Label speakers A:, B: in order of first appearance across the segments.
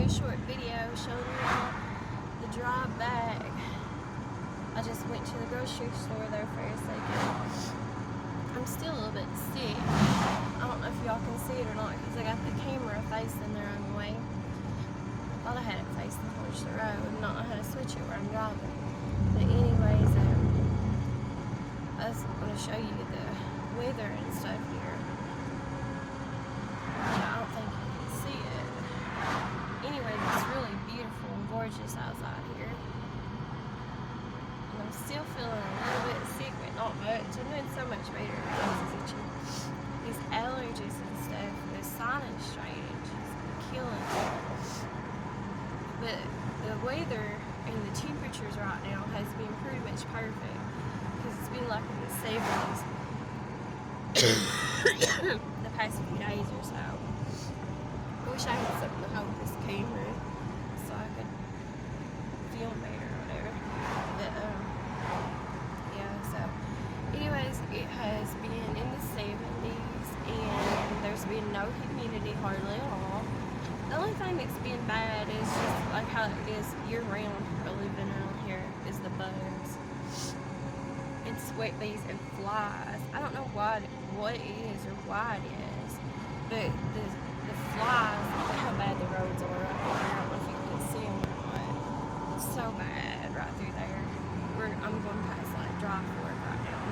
A: a short video showing you all the drive back. I just went to the grocery store there for a second. I'm still a little bit sick. I don't know if y'all can see it or not because I got the camera facing the wrong way. I thought I had it facing towards the road, not know how to switch it where I'm driving. But anyways, I was going to show you the weather and stuff here. I don't think you can see it. Anyways, it's really beautiful and gorgeous outside here. And I'm still feeling a little bit sick, but not much. I'm doing so much better. These allergies and stuff, the sinus drainage is killing me. But the weather and the temperatures right now has been pretty much perfect because it's been like in the 70s the past few days or so. I wish I had something to hold this camera so I could film better or whatever. But yeah, so anyways, it has been in the 70s and there's been no humidity hardly at all. The only thing that's been bad is just like how it is year-round for living around here is the bugs and sweat bees and flies. I don't know what it is or why it is, but the flies, look at how bad the roads are right there. I don't know if you can see them or not. It's so bad right through there. I'm going past like Dry Fork right now.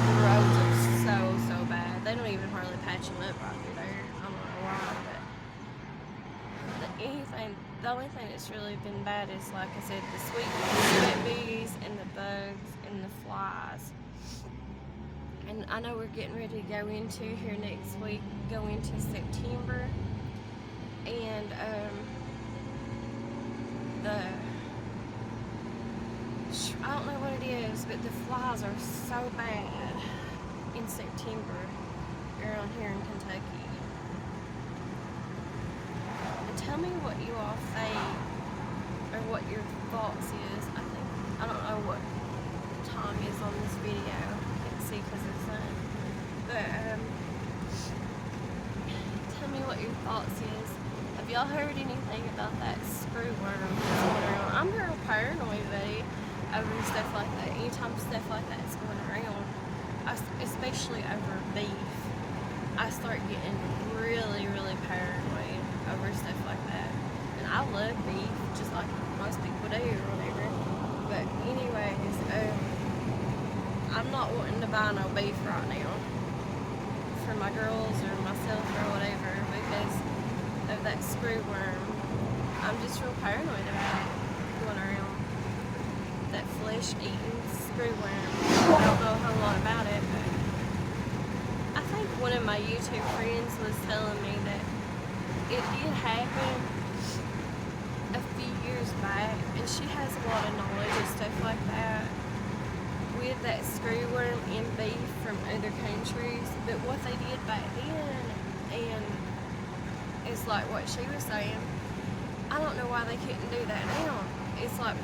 A: The roads are so bad. They don't even hardly patch them up right through there. I don't know why, but the only thing that's really been bad is, like I said, the sweat bees and the bugs and the flies. And I know we're getting ready to go into here next week, go into September, and I don't know what it is, but the flies are so bad in September around here in Kentucky. And tell me what you all think, or what your thoughts is. I don't know what time is on this video. See because of the sun, but tell me what your thoughts is. Have y'all heard anything about that screwworm that's going around? I'm real paranoid over stuff like that. Anytime stuff like that is going around, especially over beef, I start getting really paranoid over stuff like that. And I love beef just like most people do or whatever, but anyways, I'm not wanting to buy no beef right now for my girls or myself or whatever because of that screwworm. I'm just real paranoid about it going around. That flesh-eating screwworm. I don't know a whole lot about it, but I think one of my YouTube friends was telling me that it did happen a few years back, and she has a lot of knowledge and stuff like that with that screwworm in beef from other countries. But what they did back then, and it's like what she was saying, I don't know why they couldn't do that now. It's like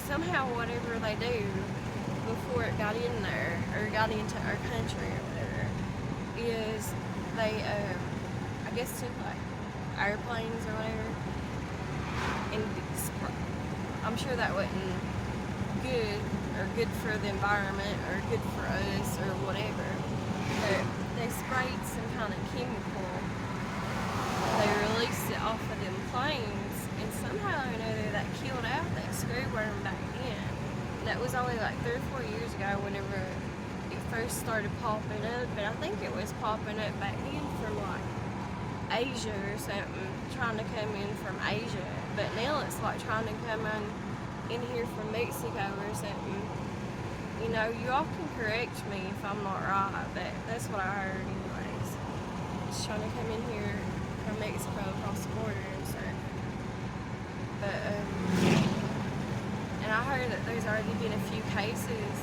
A: somehow whatever they do before it got in there or got into our country or whatever is they I guess took like airplanes or whatever, and I'm sure that wasn't good or good for the environment or good for us or whatever, but they sprayed some kind of chemical, they released it off of them planes, and somehow or another that killed out that screwworm back then. And that was only like 3 or 4 years ago whenever it first started popping up, but I think it was popping up back then from like Asia or something, trying to come in from Asia, but now it's like trying to come in here from Mexico or something. You know, you all can correct me if I'm not right, but that's what I heard anyways. It's trying to come in here from Mexico across the border and stuff. But and I heard that there's already been a few cases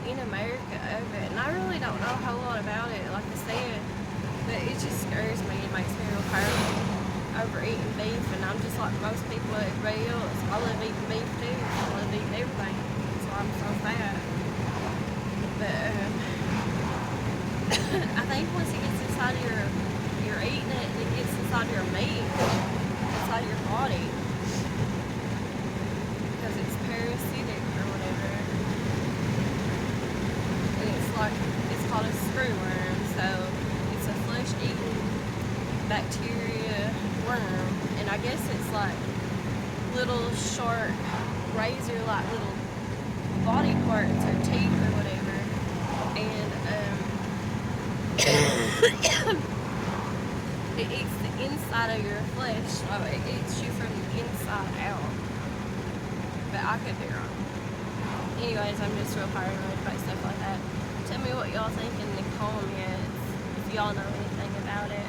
A: in America of it, and I really don't know a whole lot about it, like I said, but it just scares me. It makes me real paranoid over eating beef, and I'm just like most people, everybody else. I love eating beef too. I love eating everything. That's why I'm so fat. But I think once it gets inside your eating it and it gets inside your meat, inside your body, because it's parasitic or whatever. And it's called a screwworm, so it's a flesh-eating bacteria worm, and I guess it's like little short razor like little body parts or teeth or whatever, and it eats the inside of your flesh, so it eats you from the inside out. But I could be wrong. Anyways, I'm just real paranoid about stuff like that. Tell me what y'all think in the comments if y'all know anything about it.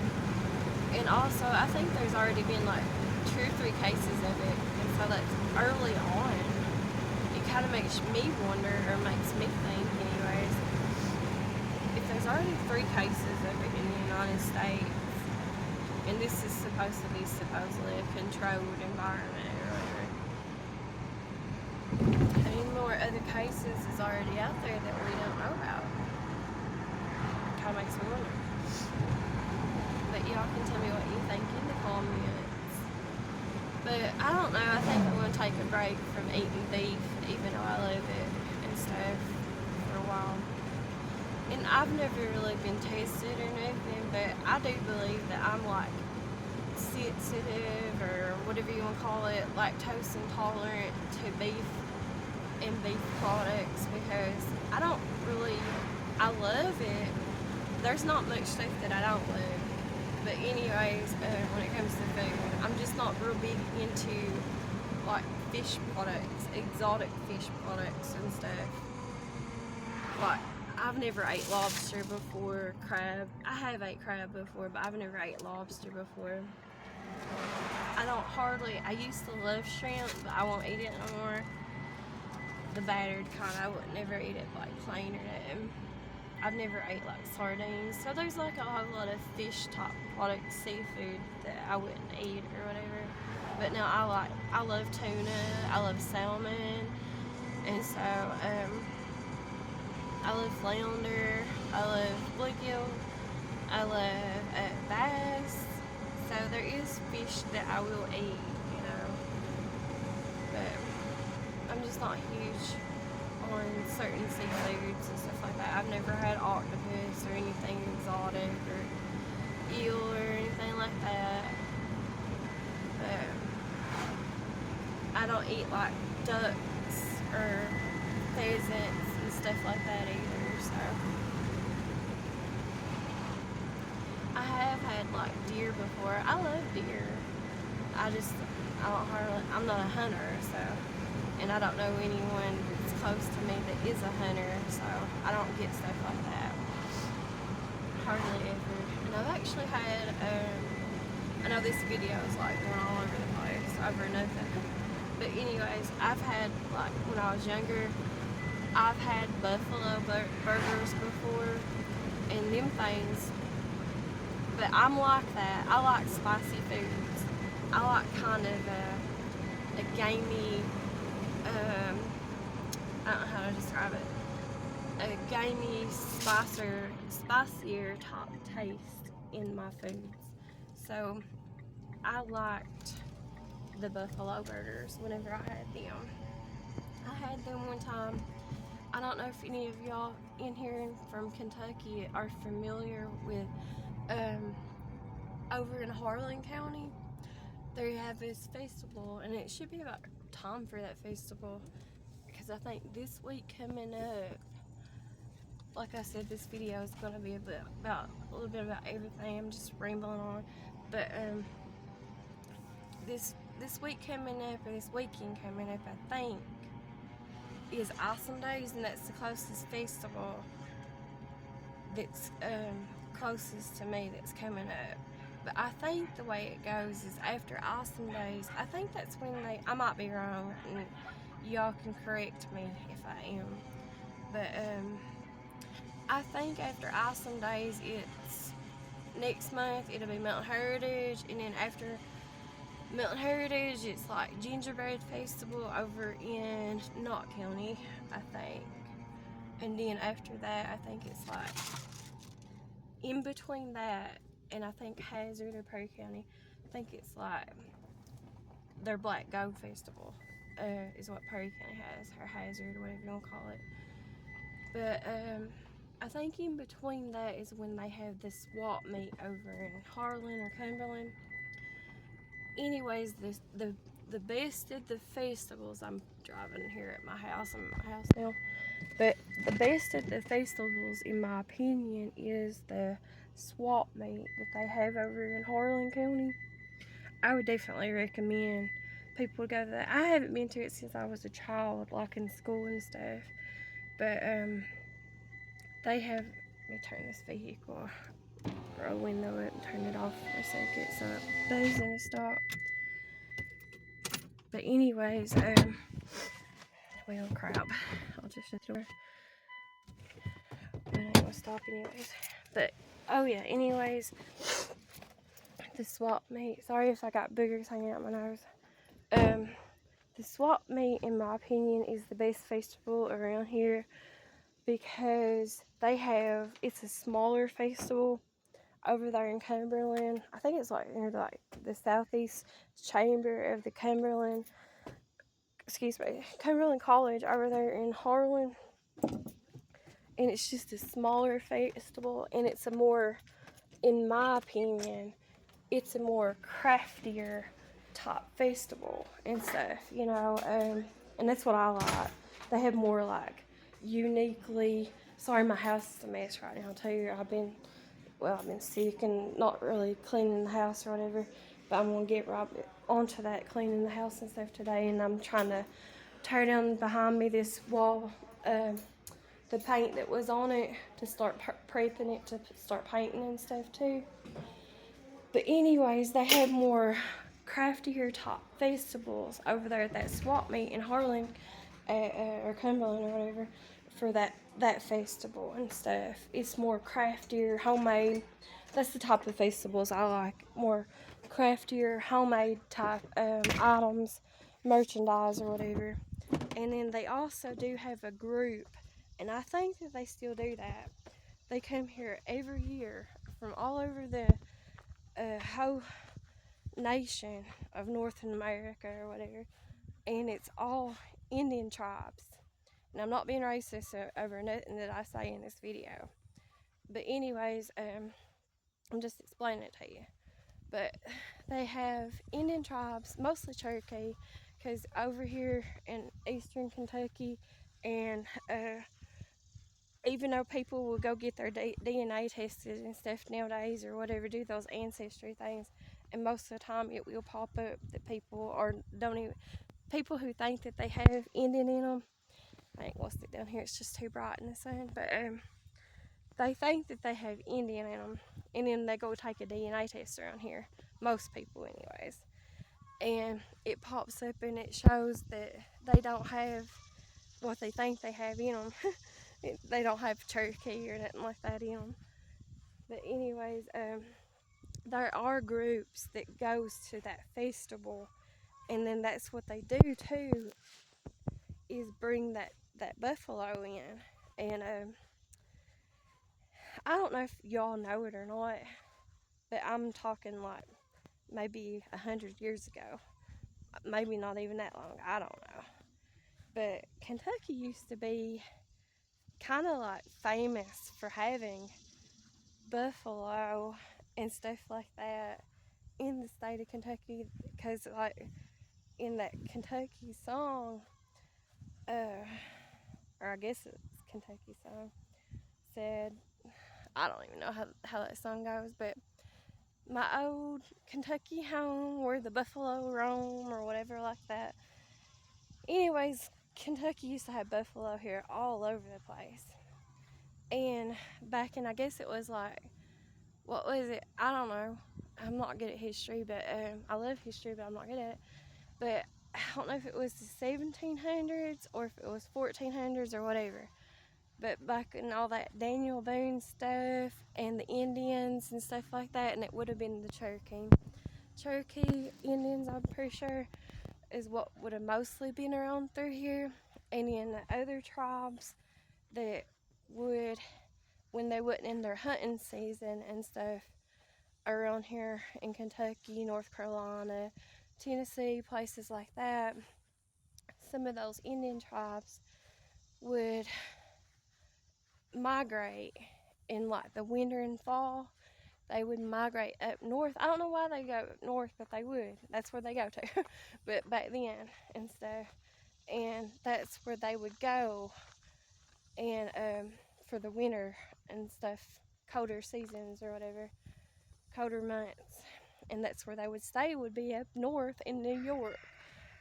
A: And also, I think there's already been like 2 or 3 cases of it, and so that's early on. It kind of makes me wonder, or makes me think anyways, if there's already 3 cases of it in the United States, and this is supposed to be supposedly a controlled environment or whatever, how many more other cases is already out there that we don't know about? It kind of makes me wonder. But y'all can tell me what you think in the comments. But I don't know, I think I'm going to take a break from eating beef, even though I love it and stuff, for a while. And I've never really been tested or nothing, but I do believe that I'm like sensitive, or whatever you want to call it, lactose intolerant to beef and beef products, because I love it. There's not much stuff that I don't love. But anyways, when it comes to food, I'm just not real big into like fish products, exotic fish products and stuff. Like, I've never ate lobster before, crab. I have ate crab before, but I've never ate lobster before. I used to love shrimp, but I won't eat it no more. The battered kind, I would never eat it like plain or nothing. I've never ate like sardines, so there's like a whole lot of fish type products, seafood that I wouldn't eat or whatever. But no, I love tuna, I love salmon, and so I love flounder, I love bluegill, I love bass. So there is fish that I will eat, you know. But I'm just not huge on certain seafoods and stuff like that. I've never had octopus or anything exotic or eel or anything like that. But I don't eat like ducks or pheasants and stuff like that either, so. I have had like deer before. I love deer. I'm not a hunter, so, and I don't know anyone that's close to me that is a hunter, so I don't get stuff like that. Hardly ever. And I've actually had, I know this video is like going all over the place, over nothing. But anyways, I've had, like, when I was younger, I've had buffalo burgers before, and them things. But I'm like that. I like spicy foods. I like kind of a gamey, I don't know how to describe it, a gamey, spicier type taste in my foods. So I liked the buffalo burgers whenever I had them. I had them one time. I don't know if any of y'all in here from Kentucky are familiar with over in Harlan County, they have this festival, and it should be about time for that festival, because I think this week coming up, like I said, this video is going to be about a little bit about everything. I'm just rambling on, but this week coming up, or this weekend coming up, I think, is Awesome Days, and that's the closest festival that's closest to me that's coming up. But I think the way it goes is after Awesome Days, I think that's when I might be wrong, and y'all can correct me if I am, but I think after Awesome Days, it's next month, it'll be Mountain Heritage, and then after Mountain Heritage, it's like Gingerbread Festival over in Knott County, I think. And then after that, I think it's like in between that and I think Hazard or Perry County, I think it's like their Black Gold Festival is what Perry County has, or Hazard, whatever you want to call it. But I think in between that is when they have the swap meet over in Harlan or Cumberland. Anyways, the best of the festivals, I'm driving here at my house, I'm at my house now, but the best of the festivals, in my opinion, is the swap meet that they have over in Harlan County. I would definitely recommend people to go to that. I haven't been to it since I was a child, like in school and stuff, but they have, let me turn this vehicle or a window up and turn it off for a second so it doesn't gonna stop. But anyways, well, crap, I'll just shut the door. But I ain't gonna stop anyways. But oh yeah, anyways, the swap meet, sorry if I got boogers hanging out my nose. The swap meet, in my opinion, is the best festival around here because it's a smaller festival over there in Cumberland. I think it's like near like the southeast chamber of the Cumberland College over there in Harlan. And it's just a smaller festival, and it's a more, in my opinion, it's a more craftier type festival and stuff, you know, and that's what I like. They have more like uniquely, sorry my house is a mess right now too. I've been sick and not really cleaning the house or whatever, but I'm going to get right onto that, cleaning the house and stuff today, and I'm trying to tear down behind me this wall, the paint that was on it, to start prepping it to start painting and stuff too. But anyways, they have more craftier type festivals over there at that swap meet in Harlan or Cumberland or whatever for that festival and stuff. It's more craftier, homemade. That's the type of festivals I like. More craftier, homemade type items, merchandise or whatever. And then they also do have a group, and I think that they still do that. They come here every year from all over the whole nation of North America or whatever, and it's all Indian tribes. And I'm not being racist over nothing that I say in this video, but anyways, I'm just explaining it to you. But they have Indian tribes, mostly Cherokee, because over here in eastern Kentucky, and even though people will go get their DNA tested and stuff nowadays or whatever, do those ancestry things, and most of the time it will pop up that people who think that they have Indian in them. I ain't gonna sit down here, it's just too bright in the sun, but they think that they have Indian in them, and then they go take a DNA test around here, most people anyways, and it pops up and it shows that they don't have what they think they have in them. They don't have Cherokee or nothing like that in them. But anyways, there are groups that goes to that festival, and then that's what they do too, is bring that buffalo in. And I don't know if y'all know it or not, but I'm talking like maybe 100 years ago, maybe not even that long, I don't know. But Kentucky used to be kind of like famous for having buffalo and stuff like that in the state of Kentucky, because like in that Kentucky song, or I guess it's Kentucky song, said, I don't even know how that song goes, but my old Kentucky home where the buffalo roam or whatever like that. Anyways, Kentucky used to have buffalo here all over the place. And back in, I guess it was like, what was it? I don't know. I'm not good at history, but I love history, but I'm not good at it. But I don't know if it was the 1700s or if it was 1400s or whatever. But back in all that Daniel Boone stuff and the Indians and stuff like that, and it would have been the Cherokee Indians, I'm pretty sure, is what would have mostly been around through here. And in the other tribes that would, when they wasn't in their hunting season and stuff, around here in Kentucky, North Carolina, Tennessee, places like that, some of those Indian tribes would migrate in like the winter and fall. They would migrate up north. I don't know why they go up north, but they would. That's where they go to. But back then and stuff. And that's where they would go, and for the winter and stuff, colder seasons or whatever, colder months. And that's where they would stay, would be up north in New York.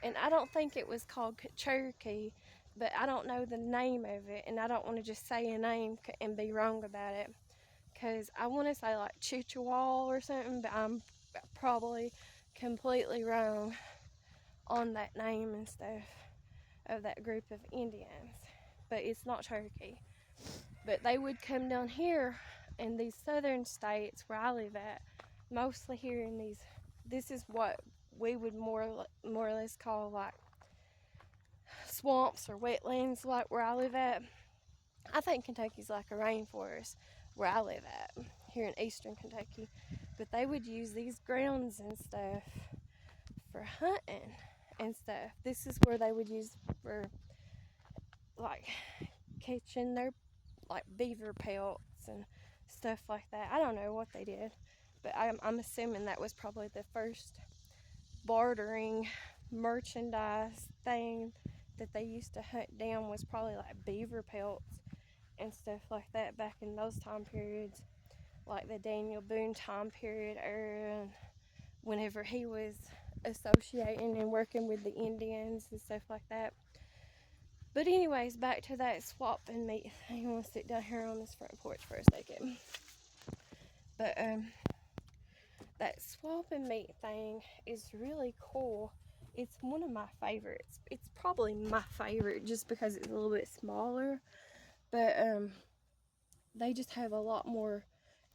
A: And I don't think it was called Cherokee, but I don't know the name of it, and I don't want to just say a name and be wrong about it, because I want to say like Chickasaw or something, but I'm probably completely wrong on that name and stuff of that group of Indians. But it's not Cherokee. But they would come down here in these southern states where I live at, mostly here in these, this is what we would more or less call like swamps or wetlands, like where I live at. I think Kentucky's like a rainforest where I live at, here in eastern Kentucky. But they would use these grounds and stuff for hunting and stuff. This is where they would use for like catching their like beaver pelts and stuff like that. I don't know what they did, but I'm assuming that was probably the first bartering merchandise thing that they used to hunt down, was probably like beaver pelts and stuff like that back in those time periods, like the Daniel Boone time period era, whenever he was associating and working with the Indians and stuff like that. But anyways, back to that swap and meat thing. I'm gonna sit down here on this front porch for a second. But that swap and meat thing is really cool. It's one of my favorites. It's probably my favorite just because it's a little bit smaller. But they just have a lot more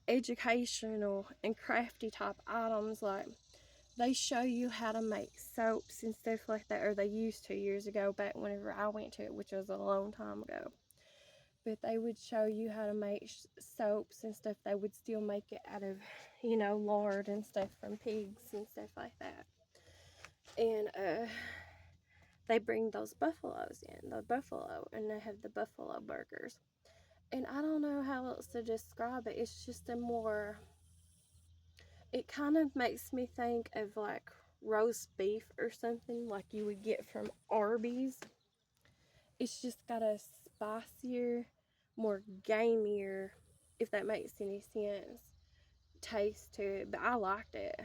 A: educational and crafty type items. Like, they show you how to make soaps and stuff like that, or they used to years ago, back whenever I went to it, which was a long time ago. But they would show you how to make soaps and stuff. They would still make it out of, lard and stuff from pigs and stuff like that. And they bring those buffaloes in, and they have the buffalo burgers. And I don't know how else to describe it. It's just it kind of makes me think of like roast beef or something like you would get from Arby's. It's just got a spicier, more gamier, if that makes any sense, taste to it. But I liked it.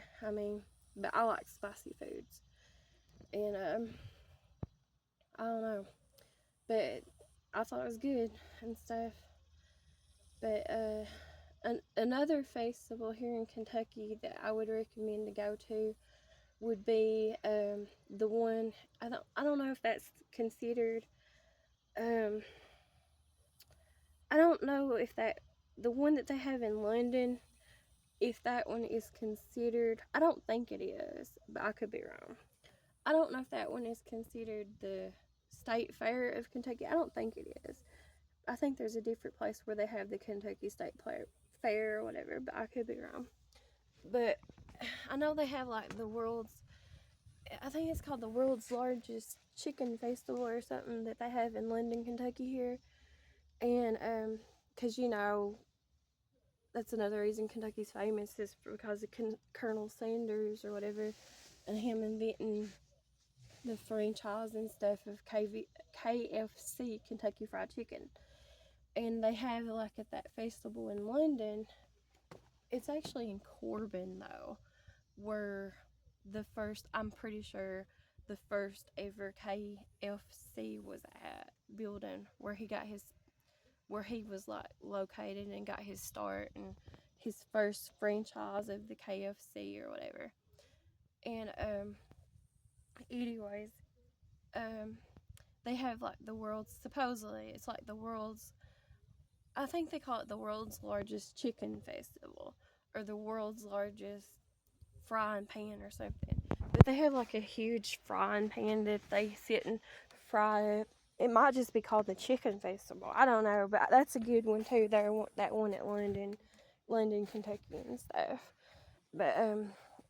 A: But I like spicy foods. And I don't know. But I thought it was good and stuff. But another festival here in Kentucky that I would recommend to go to would be the one, I don't know if that's considered, I don't know if the one that they have in London, if that one is considered. I don't think it is, but I could be wrong. I don't know if that one is considered the State Fair of Kentucky. I don't think it is. I think there's a different place where they have the Kentucky State Fair or whatever, but I could be wrong. But I know they have like I think it's called the world's largest chicken festival or something that they have in London, Kentucky here. And because that's another reason Kentucky's famous, is because of Colonel Sanders or whatever, and him inventing the franchise and stuff of KFC, Kentucky Fried Chicken. And they have like at that festival in London, it's actually in Corbin though, where I'm pretty sure the first ever KFC was at building, where he was like located and got his start and his first franchise of the KFC or whatever. And anyways, they have like supposedly it's like I think they call it the world's largest chicken festival, or the world's largest frying pan or something. But they have like a huge frying pan that they sit and fry it. It might just be called the Chicken Festival. I don't know, but that's a good one too. That one at London, Kentucky and stuff. But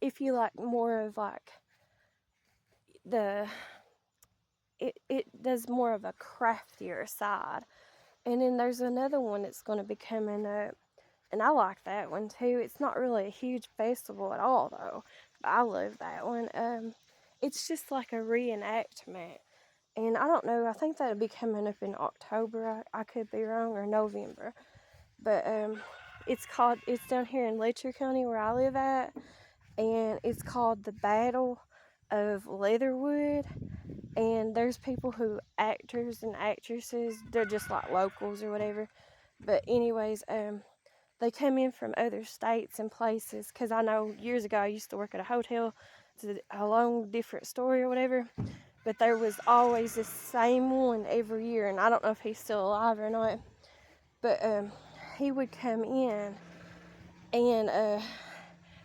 A: if you like more of like it does more of a craftier side. And then there's another one that's going to be coming up, and I like that one too. It's not really a huge festival at all though, but I love that one. It's just like a reenactment, and I don't know, I think that'll be coming up in October. I could be wrong, or November. But it's down here in Letcher County where I live at, and it's called the Battle of Leatherwood. And there's people who, actors and actresses, they're just like locals or whatever. But anyways, they come in from other states and places, because I know years ago I used to work at a hotel. It's a long different story or whatever, but there was always the same one every year, and I don't know if he's still alive or not. But he would come in, and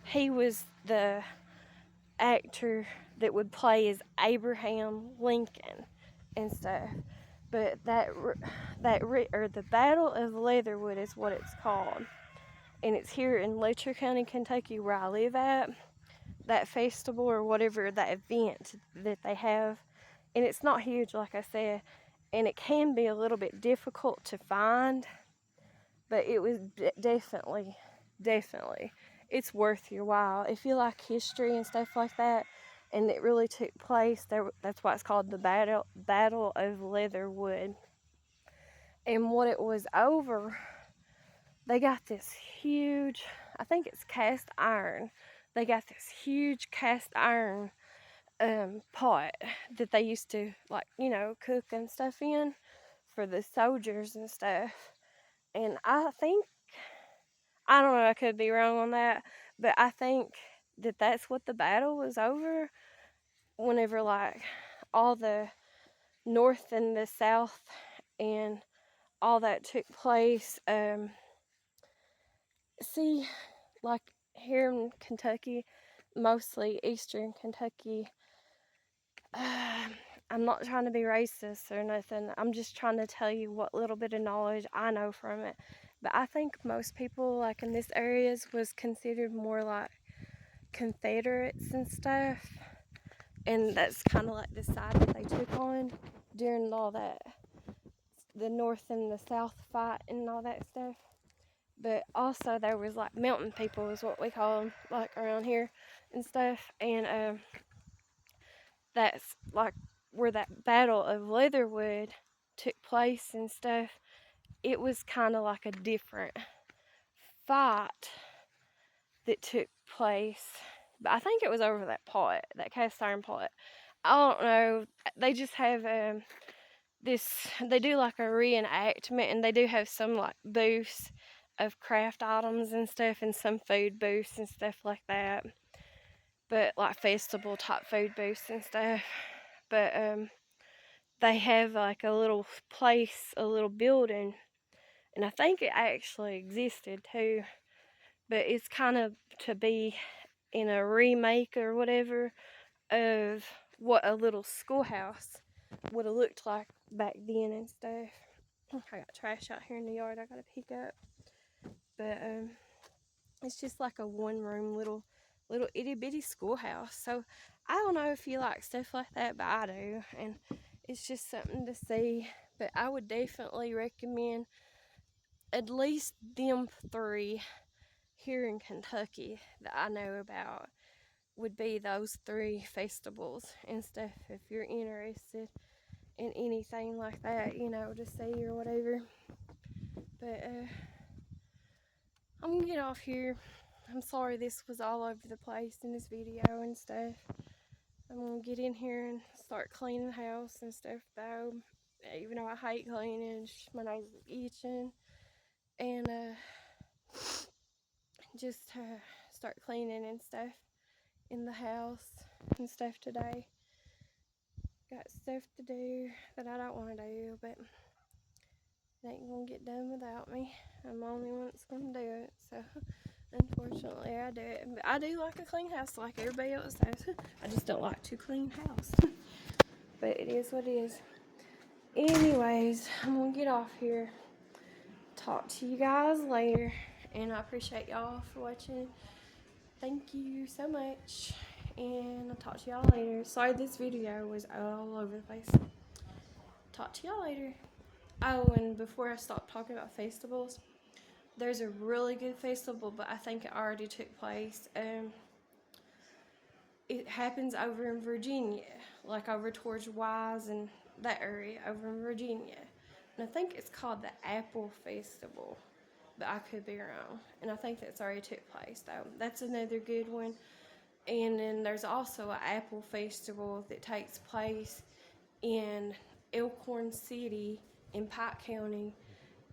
A: he was the actor that would play as Abraham Lincoln and stuff. But the Battle of Leatherwood is what it's called, and it's here in Letcher County, Kentucky, where I live at. That festival or whatever, that event that they have, and it's not huge, like I said, and it can be a little bit difficult to find, but it was definitely, it's worth your while if you like history and stuff like that. And it really took place there. That's why it's called the Battle of Leatherwood. And what it was over, they got this huge, I think it's cast iron. They got this huge cast iron pot that they used to, like, cook and stuff in for the soldiers and stuff. And I don't know, I could be wrong on that, but I think that that's what the battle was over, whenever like all the North and the South and all that took place. See, like here in Kentucky, mostly Eastern Kentucky, I'm not trying to be racist or nothing. I'm just trying to tell you what little bit of knowledge I know from it. But I think most people like in this areas was considered more like Confederates and stuff. And that's kind of like the side that they took on during all that, the North and the South fight and all that stuff. But also there was like mountain people is what we call them, like around here and stuff. And that's like where that Battle of Leatherwood took place and stuff. It was kind of like a different fight that took place. But I think it was over that pot, that cast iron pot. I don't know. They just have they do like a reenactment, and they do have some like booths of craft items and stuff, and some food booths and stuff like that. But like festival type food booths and stuff. But they have like a little place, a little building, and I think it actually existed too, but it's kind of to be in a remake or whatever of what a little schoolhouse would have looked like back then and stuff. I got trash out here in the yard I gotta pick up, but it's just like a one-room little itty-bitty schoolhouse. So I don't know if you like stuff like that, but I do, and it's just something to see. But I would definitely recommend at least them 3 here in Kentucky that I know about. Would be those 3 festivals and stuff, if you're interested in anything like that, to see or whatever. But I'm gonna get off here. I'm sorry this was all over the place in this video and stuff. I'm gonna get in here and start cleaning the house and stuff though, even though I hate cleaning, my nose is itching. And just start cleaning and stuff in the house and stuff today. Got stuff to do that I don't want to do, but it ain't gonna get done without me. I'm the only one that's gonna do it, so unfortunately I do it. But I do like a clean house like everybody else does. I just don't like to clean house. But it is what it is. Anyways, I'm gonna get off here. Talk to you guys later, and I appreciate y'all for watching thank you so much, and I'll talk to y'all later. Sorry this video was all over the place. Talk to y'all later. Oh, and before I stop talking about festivals, there's a really good festival, but I think it already took place. It happens over in Virginia, like over towards Wise and that area over in Virginia. And I think it's called the Apple Festival, but I could be wrong. And I think that's already took place, though. That's another good one. And then there's also an Apple Festival that takes place in Elkhorn City in Pike County.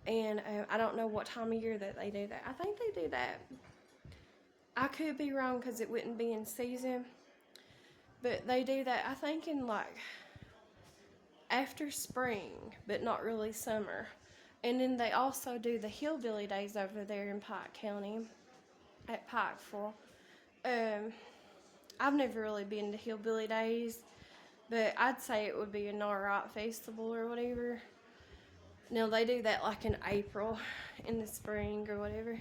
A: And I don't know what time of year that they do that. I think they do that. I could be wrong because it wouldn't be in season. But they do that, I think, in like after spring, but not really summer. And then they also do the Hillbilly Days over there in Pike County at Pikeville. I've never really been to Hillbilly Days, but I'd say it would be a alright festival or whatever. Now they do that like in April, in the spring or whatever,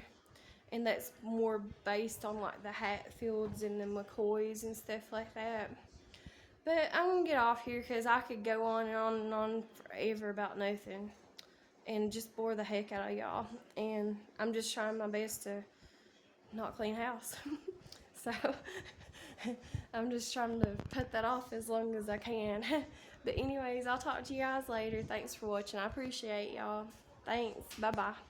A: and that's more based on like the Hatfields and the McCoys and stuff like that. But I'm gonna get off here because I could go on and on and on forever about nothing and just bore the heck out of y'all. And I'm just trying my best to not clean house. So I'm just trying to put that off as long as I can. But anyways, I'll talk to you guys later. Thanks for watching. I appreciate y'all. Thanks. Bye-bye.